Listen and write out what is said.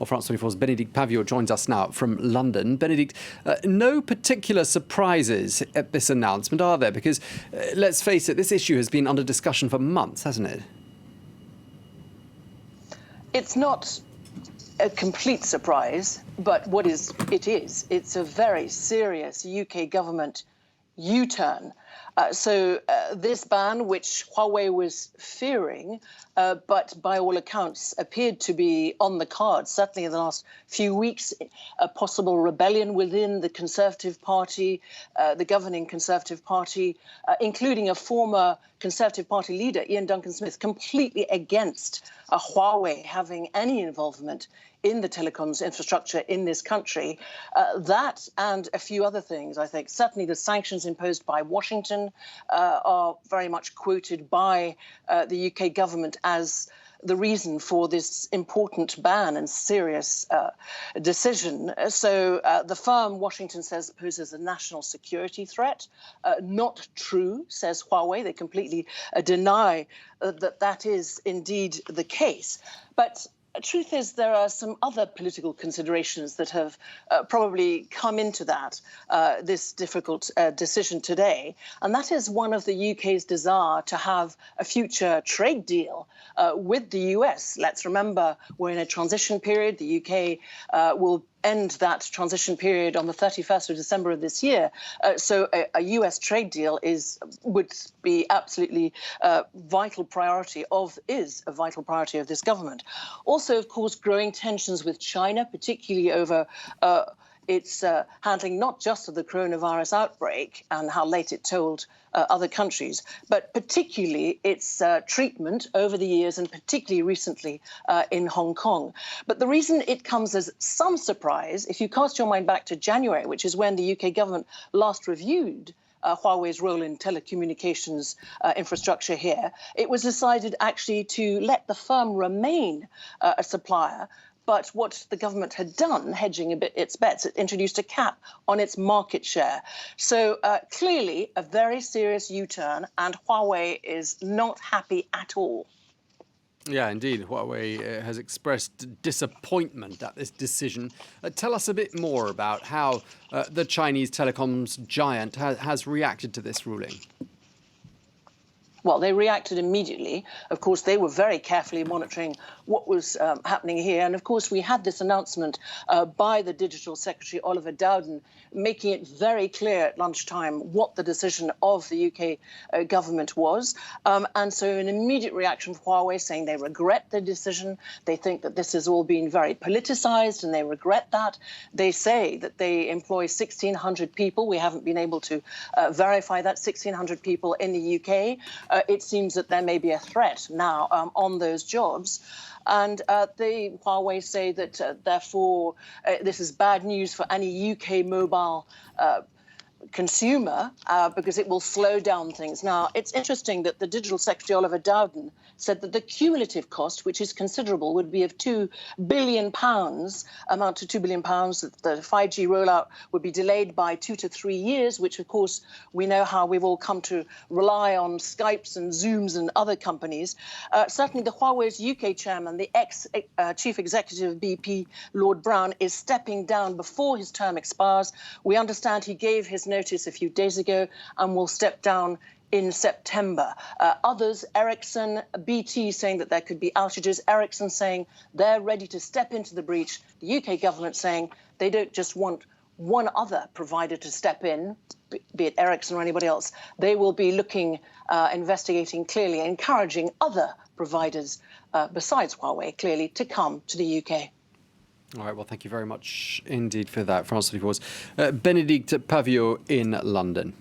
Well, France 24's Bénédicte Pavio joins us now from London. Bénédicte, no particular surprises at this announcement, are there? Because, let's face it, this issue has been under discussion for months, hasn't it? It's not a complete surprise, but it's a very serious UK government U-turn. This ban, which Huawei was fearing, but by all accounts appeared to be on the cards, certainly in the last few weeks, a possible rebellion within the Conservative Party, the governing Conservative Party, including a former Conservative Party leader, Ian Duncan-Smith, completely against Huawei having any involvement in the telecoms infrastructure in this country. That and a few other things, I think. Certainly the sanctions imposed by Washington are very much quoted by the UK government as the reason for this important ban and serious decision. So the firm, Washington says, poses a national security threat. Not true, says Huawei. They completely deny that is indeed the case. But the truth is, there are some other political considerations that have probably come into this difficult decision today. And that is one of the UK's desire to have a future trade deal with the US. Let's remember, we're in a transition period. The UK will end that transition period on the 31st of December of this year. So a US trade deal would be absolutely is a vital priority of this government. Also, of course, growing tensions with China, particularly over its handling not just of the coronavirus outbreak and how late it told other countries, but particularly its treatment over the years and particularly recently in Hong Kong. But the reason it comes as some surprise, if you cast your mind back to January, which is when the UK government last reviewed Huawei's role in telecommunications infrastructure here, it was decided actually to let the firm remain a supplier. But what the government had done, hedging a bit its bets, it introduced a cap on its market share. So clearly a very serious U-turn, and Huawei is not happy at all. Yeah, indeed. Huawei has expressed disappointment at this decision. Tell us a bit more about how the Chinese telecoms giant has reacted to this ruling. Well, they reacted immediately. Of course, they were very carefully monitoring what was happening here. And of course, we had this announcement by the Digital Secretary, Oliver Dowden, making it very clear at lunchtime what the decision of the UK government was. And so an immediate reaction from Huawei saying they regret the decision. They think that this has all been very politicized and they regret that. They say that they employ 1,600 people. We haven't been able to verify that, 1,600 people in the UK. It seems that there may be a threat now on those jobs. And Huawei say that, therefore, this is bad news for any UK mobile consumer because it will slow down things. Now, it's interesting that the Digital Secretary, Oliver Dowden, said that the cumulative cost, which is considerable, would be of £2 billion, amount to £2 billion, that the 5G rollout would be delayed by 2 to 3 years, which, of course, we know how we've all come to rely on Skypes and Zooms and other companies. Certainly, the Huawei's UK chairman, the ex-chief executive of BP, Lord Brown, is stepping down before his term expires. We understand he gave his notice a few days ago and will step down in September. Others, Ericsson, BT, saying that there could be outages. Ericsson saying they're ready to step into the breach. The UK government saying they don't just want one other provider to step in, be it Ericsson or anybody else. They will be looking, investigating clearly, encouraging other providers besides Huawei, clearly, to come to the UK. All right, well, thank you very much indeed for that. France 24's Bénédicte Pavio in London.